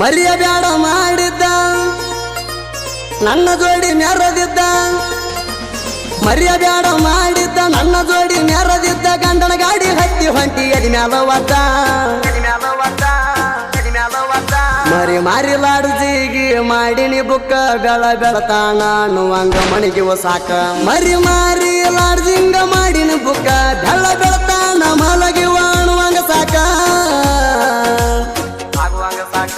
ಮರೆಯಬೇಡ ಮಾಡಿದ್ದ ನನ್ನ ಜೋಡಿ ಮೆರದಿದ್ದ ಮರೆಯಬೇಡ ಮಾಡಿದ್ದ ನನ್ನ ಜೋಡಿ ಮೆರದಿದ್ದ ಗಂಡನ ಗಾಡಿ ಹತ್ತಿ ಹೊಂಟಿ ಎದಿ ಮ್ಯಾಲ ಒದ್ದ ಮರಿ ಮಾರಿ ಲಾಡ್ಜಿಗಿ ಮಾಡಿನಿ ಬುಕ್ಕ ಬೆಳ ಬೆಳತಾನ ಅನ್ನುವಂಗ ಮಣಿಗೆ ಸಾಕ ಮರಿ ಮಾರಿ ಲಾಡ್ಜಿಂಗ ಮಾಡಿನಿ ಬುಕ್ಕ ಬೆಳ ಬೆಳತಾನ ಮಲಗಿ ಅನ್ನುವಂಗ ಸಾಕ ಆಗುವಂಗ ಸಾಕ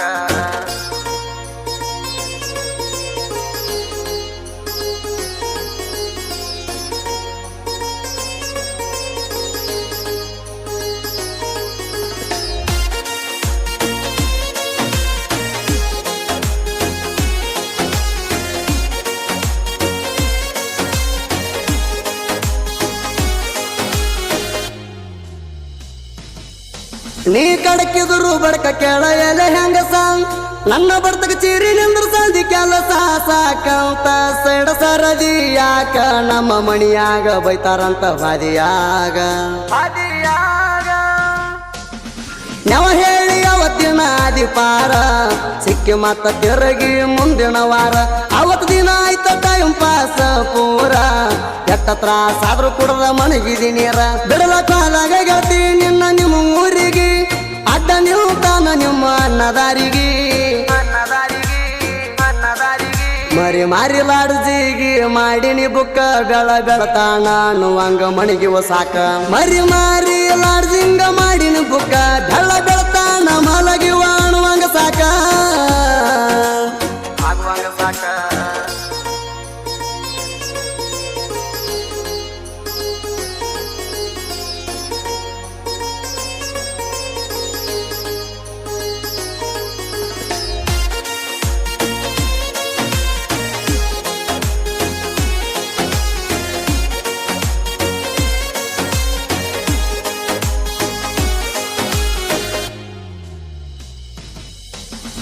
ನೀ ಕಡಕಿದ್ರು ಬಡಕ ಕೇಳ ಎಲೆ ಹೆಂಗಸ ನನ್ನ ಬರ್ತಕ ಚೀರಿ ನಿಂದ್ರ ಸಂಧಿ ಕೆಲಸ ಸಾಕಂತ ಸೈಡ ಸರದಿ ಯಾಕ ನಮ್ಮ ಮಣಿಯಾಗ ಬೈತಾರಂತ ಬಾದಿಯಾಗ ನಾವು ಹೇಳಿ ಅವತ್ತಿನ ಆದಿಪಾರ ಸಿಕ್ಕಿ ಮತ್ತ ತಿರುಗಿ ಮುಂದಿನ ವಾರ ಅವತ್ತು ದಿನ ಆಯ್ತ ಟೈಮ್ ಪಾಸ ಪೂರ ಎಟ್ಟ ತ್ರಾಸಾದ್ರೂ ಕುಡದ ಮಣಗಿದಿ ನೀರ ಬಿಡಲ ಕಾಲಾಗ ಗೆಳತಿ ನಿನ್ನ ನಿಮ್ಮ ಊರಿಗೆ ಅಡ್ಡ ನಿಲ್ತಾನ ನಿಮ್ಮ ಅನ್ನದಾರಿಗೆ ಮರಿ ಮಾರಿ ಲಾಡ್ಜಿಗಿ ಮಾಡಿನಿ ಬುಕ್ಕ ಬೆಳ ಬೆಳತಾನ ಅನ್ನುವಂಗ ಮಣಿಗೆ ಸಾಕ ಮರಿ ಮಾರಿ ಲಾಡ್ಜಿಂಗ ಮಾಡಿನಿ ಬುಕ್ಕ ಬೆಳ ಬೆಳತಾನ ಮಲಗಿ ಅನ್ನುವಂಗ ಸಾಕ ಆಗುವಂಗ ಸಾಕ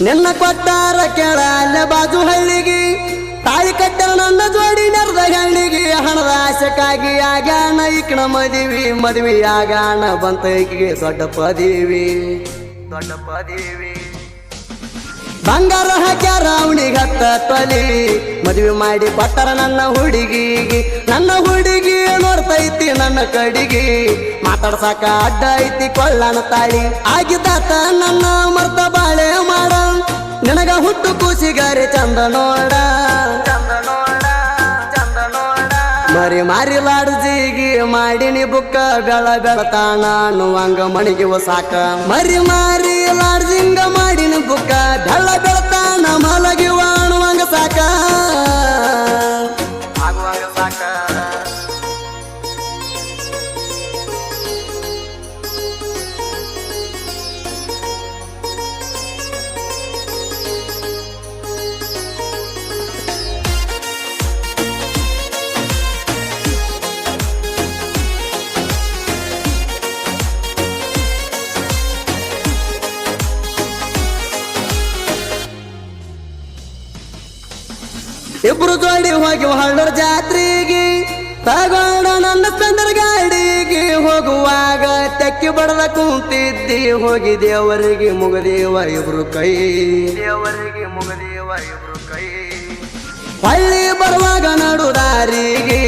ನಿನ್ನ ಕೊಟ್ಟಾರ ಕೇಳ ಅಲ್ಲ ಬಾಜು ಹಳ್ಳಿಗೆ ತಾಳಿ ಕಟ್ಟ ನನ್ನ ಜೋಡಿ ನೆರೆದ ಹಳ್ಳಿಗೆ ಹಣದ ಆಶಕ್ಕಾಗಿ ಆಗ್ಯಾಣ ಈಕಣ ಮದುವೆ ಆಗ್ಯಾಣ ಬಂತ ಈಕಿಗೆ ದೊಡ್ಡ ಪದವಿ ಬಂಗಾರ ಹಾಕ್ಯಾರ ಅವನಿಗೆ ಹತ್ತ ತೊಲಿ ಮದುವೆ ಮಾಡಿ ಕೊಟ್ಟಾರ ನನ್ನ ಹುಡುಗಿಗೆ ನೋಡ್ತೈತಿ ನನ್ನ ಕಡಿಗೆ ಮಾತಾಡ್ಸಾಕ ಅಡ್ಡ ಐತಿ ಕೊಳ್ಳನ ತಾಳಿ ಆಗಿದ್ದಾತ ನನ್ನ ಮರ್ತ ಬಾಳೆ ಮಾಡ ನಿನಗ ಹುಟ್ಟು ಕೂಸಿಗಾರಿ ಚಂದ ನೋಡ ಮರಿ ಮಾರಿ ಲಾಡ್ಜಿಗಿ ಮಾಡಿನಿ ಬುಕ್ಕ ಬೆಳ ಬೆಳತಾನ ಅನ್ನುವಂಗ ಮಣಿಗೆ ಸಾಕ ಮರಿ ಮಾರಿ ಲಾಡ್ಜಿಂಗ ಮಾಡಿನಿ ಬುಕ್ಕ ಬೆಳ ಬೆಳತಾನ ಮಲಗಿ ಅನ್ನುವಂಗ ಸಾಕ ಆಗುವಂಗ ಸಾಕ ಇಬ್ರು ಜೋಡಿ ಹೋಗಿ ಹಳ್ಳೂರ್ ಜಾತ್ರೆಗೆ ತಗೊಂಡ ನನ್ನ ಸ್ಪೆಂಡರ್ ಗಾಡಿಗೆ ಹೋಗುವಾಗ ತೆಕ್ಕಿ ಬಡದ ಕುಂತಿದ್ದಿ ಹೋಗಿ ದೇವರಿಗೆ ಮುಗದೇವ ಇಬ್ರು ಕೈ ಹಳ್ಳಿ ಬರುವಾಗ ನಡು ದಾರಿಗೆ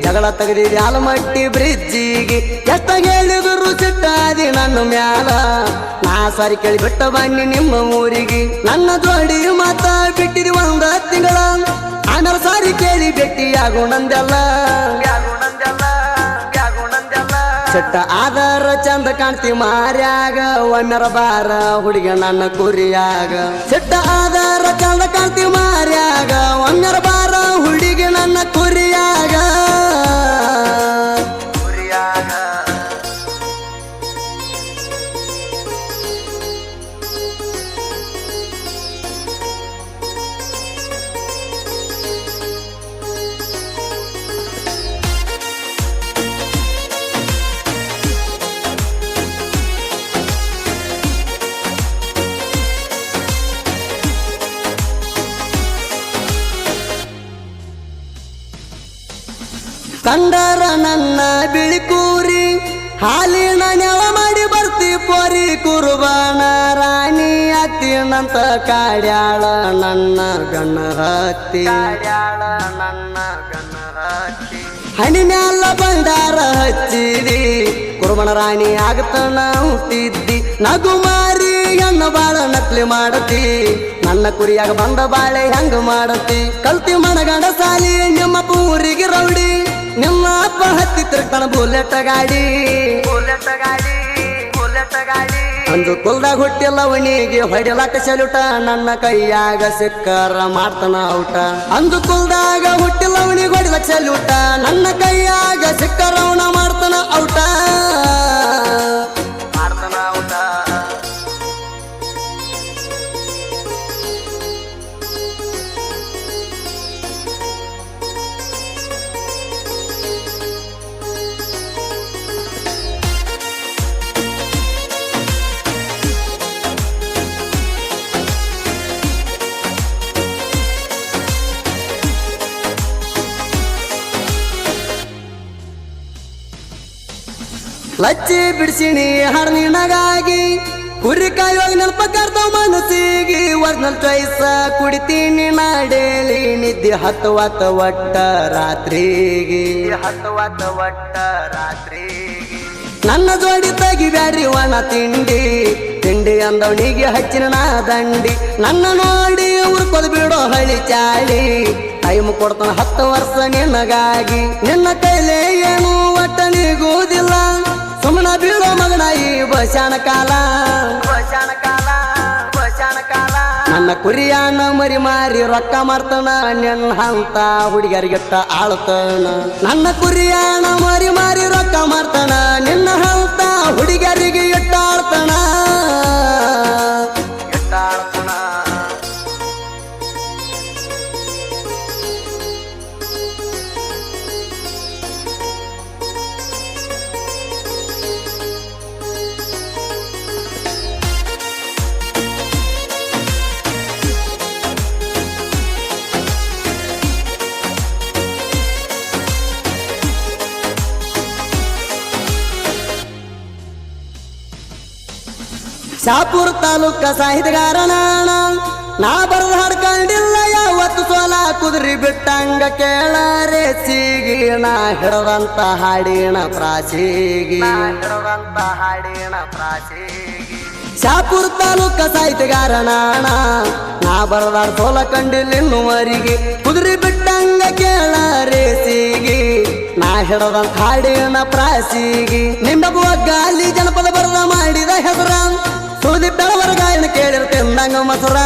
ಜಗಳ ತೆಗೆದಿದೆ ಆಲಮಟ್ಟಿ ಬ್ರಿಡ್ಜಿಗೆ ಎಷ್ಟ ಹೇಳಿದ್ರು ಸಿಟ್ಟಾದಿ ನನ್ನ ಮ್ಯಾಲ ನಾ ಸಾರಿ ಕೇಳಿ ಬಿಟ್ಟ ಬನ್ನಿ ನಿಮ್ಮ ಊರಿಗೆ ನನ್ನ ಜೋಡಿ ಮಾತ ಬಿಟ್ಟಿದಿ ಒಂದ ತಿಂಗಳ ಆಮೇಲೆ ಸಾರಿ ಕೇಳಿ ಭೇಟಿಯಾಗುಣಂದೆಲ್ಲ ಸಿಟ್ಟ ಆದರ ಚಂದ ಕಾಣ್ತಿ ಮಾರ್ಯಾಗ ಒಮ್ಮೆರ ಬಾರ ಹುಡುಗ ನನ್ನ ಕುರಿಯಾಗ ಸಿಟ್ಟ ಆದರ ಚಂದ ಕಾಣ್ತಿ ಮಾರ್ಯಾಗ ಒಮ್ಮೆರ ಬಾರ ಹುಡುಗಿ ನನ್ನ ಕುರಿಯಾಗ ಕಂಡರ ನನ್ನ ಬಿಳಿಕೂರಿ ಹಾಲಿನ ನೆವ ಮಾಡಿ ಬರ್ತಿ ಪೋರಿ ಕುರುಬಾನ ರಾಣಿ ಅತ್ತಿ ಸಾಯ್ತೀನಂತ ಕಾಡ್ಯಾಳ ನನ್ನ ಗಣ್ಣ ಹತ್ತಿ ಹಣಿ ಮ್ಯಾಲ ಬಂಡಾರ ಹಚ್ಚಿದಿ ಕುರುಬನ ರಾಣಿ ಆಗತನ ಹುಟ್ಟಿದ್ದಿ ನಗು ಮಾರಿ ಹೆಣ್ಣು ಬಾಳ ನಕ್ಲಿ ಮಾಡತಿ ನನ್ನ ಕುರಿಯಾಗ ಬಂದ ಬಾಳೆ ಹೆಂಗ ಮಾಡತಿ ಕಲ್ತಿ ಮನಗಂಡ ಸಾಲಿ ನಿಮ್ಮ ಊರಿಗೆ ರೌಡಿ ನಿಮ್ಮ ಅಪ್ಪ ಹತ್ತಿ ತಿರುಗ್ತಾನ ಬುಲೆಟ್ ಗಾಡಿ ಅಂದು ಕುಲ್ದಾಗ ಹುಟ್ಟಿಲ್ಲ ಅವನಿಗೆ ಹೊಡಿಲಾಕ ಸೆಲ್ಯೂಟ ನನ್ನ ಕೈಯಾಗ ಸಿಕ್ಕರ ಮಾಡ್ತಾನ ಔಟ ಅಂದು ಕುಲ್ದಾಗ ಹುಟ್ಟಿಲ್ಲ ಅವನಿಗೆ ಹೊಡಿಲಾಕ ಸೆಲ್ಯೂಟ ನನ್ನ ಕೈಯಾಗ ಸಿಕ್ಕರ ಅವನ ಮಾಡ್ತಾನ ಔಟ ಲಚ್ಚಿ ಬಿಡಿಸಿಣಿ ಹರ್ನಿನಗಾಗಿ ಕುರಿ ಕಾಯುವಾಗ ನೆನಪ ಕರ್ತಾವ ಮನಸ್ಸಿಗೆ ಒರ್ಜಿನಲ್ ಚಾಯ್ಸ ಕುಡಿತೀನಿ ನಾಡೇಲಿ ನಿದ್ದೆ ಹತ್ತುವತ್ತ ಒಟ್ಟ ರಾತ್ರಿಗೆ ನನ್ನ ಜೋಡಿ ತೆಗಿಬ್ಯಾರಿ ಒಣ ತಿಂಡಿ ತಿಂಡಿ ಅಂದವನಿಗೆ ಹಚ್ಚಿನ ನಾ ದಂಡಿ ನನ್ನ ನೋಡಿ ಉರ್ಕೊದ್ ಬಿಡೋ ಹಳಿ ಚಾಳಿ ಟೈಮ್ ಕೊಡ್ತಾನ 10 ವರ್ಷ ನಿನಗಾಗಿ ನಿನ್ನ ಕೈಲೇ ಏನು ಒಟ್ಟ ನಿಗೋದಿಲ್ಲ ಸುಮ್ಮನ ಬೀಳೋ ಮಗನ ಈ ಬಶಾನ ಕಾಲ ನನ್ನ ಕುರಿಯಾನ ಮರಿ ಮಾರಿ ರೊಕ್ಕ ಮಾಡ್ತಾನ ನಿನ್ನ ಹಂತ ಹುಡುಗರಿಗೆಟ್ಟ ಆಳ್ತಾನ ನನ್ನ ಕುರಿಯಾನ ಮರಿ ಮಾರಿ ರೊಕ್ಕ ಮಾಡ್ತಾನ ನಿನ್ನ ಹಂತ ಹುಡುಗರಿಗೆ ಎಟ್ಟ ಆಳ್ತಾನ ಶಾಪುರ ತಾಲೂಕ ಸಾಹಿತ್ಯಗಾರ ನಾ ಬರದ ಹಾಡ್ಕೊಂಡಿಲ್ಲ ಯಾವತ್ತು ಸೋಲ ಕುದುರಿ ಬಿಟ್ಟಂಗ ಕೇಳರೆ ಸಿಗಿ ನಾ ಹಿಡದಂತ ಹಾಡಿನ ಪ್ರಾಸಿಗಿ ಶಾಪುರ ತಾಲೂಕ ಸಾಹಿತ್ಯಗಾರ ನಾ ಬರದಾಡ ಸೋಲ ಕಂಡಿಲ್ಲ ಇನ್ನುವರಿಗೆ ಕುದುರಿ ಬಿಟ್ಟಂಗ ಕೇಳರೆ ಸಿಗಿ ನಾ ಹಿಡದಂತ ಹಾಡಿನ ಪ್ರಾಸಿಗಿ ನಿಂಬ ಗಾಲಿ ಜನಪದ ಬರದ ಮಾಡಿದ ಹೆಸರ ಸುದಿ ಬೆಳವರ ಗಾಯನ ಕೇಳಿರ ತಿಂದಂಗ ಮಸರ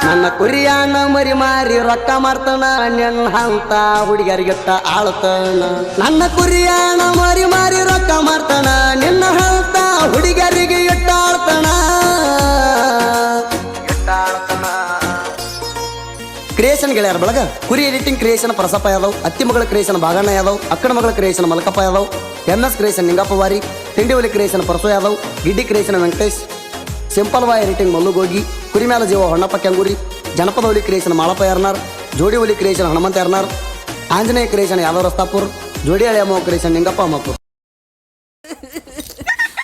ನನ್ನ ಕುರಿಯಾನ ಮರಿ ಮಾರಿ ರೊಕ್ಕ ಮಾಡ್ತಾನ ನಿನ್ನ ಹಂತ ಹುಡುಗರಿಗೆಟ್ಟ ಆಳ್ತಾನ ನನ್ನ ಕುರಿಯಾನ ಮರಿ ಮಾರಿ ರೊಕ್ಕ ಮಾಡ್ತಾನ ನಿನ್ನ ಹಂತ ಹುಡುಗರಿಗೆ ಎಟ್ಟ ಆಳ್ತಾನ ಕ್ರಿಯೇಷನ್ ಗೆಳೆಯರ ಬಳಗ ಕುರಿ ಎಡಿಟಿಂಗ್ ಕ್ರಿಯೇಷನ್ ಪ್ರಸಪ್ಪ ಯಾದವ್ ಅತ್ತಿ ಮಗಳ ಕ್ರಿಯೇಷನ್ ಭಾಗಣ್ಣ ಯಾದವ್ ಅಕ್ಕನ ಮಗಳ creation Malakappa Yadav MS creation Ningappa ವಾರಿ ತಿಂಡಿವಲಿ ಕ್ರಿಯೇಷನ್ ಪರಸು ಯಾದವ್ ಗಿಡ್ಡಿ ಕ್ರಿಯೇಷನ್ ವೆಂಕಟೇಶ್ ಸಿಂಪಲ್ ವಾಯ್ ಎಡಿಟಿಂಗ್ ಮಲ್ಲುಗೋಗಿ ಕುರಿಮ್ಯಾಲ ಜೀವ ಹೊಣ್ಣಪ್ಪ ಕೆಂಗೂರಿ ಜನಪದ ಹುಲಿ ಕ್ರಿಯೇಷನ್ ಮಾಳಪ್ಪ ಯಾರ್ನಾರ್ ಜೋಡಿ ಹುಲಿ ಕ್ರಿಯೇಷನ್ ಹನುಮಂತ ಯಾರ್ನಾರ್ ಆಂಜನೇಯ ಕ್ರಿಯೇಷನ್ ಯಾದವ್ ರಸ್ತಾಪುರ್ ಜೋಡಿ ಹಳೆಯಮ್ಮ ಕ್ರಿಯೇಷನ್ ನಿಂಗಪ್ಪ ಅಮ್ಮಪುರ್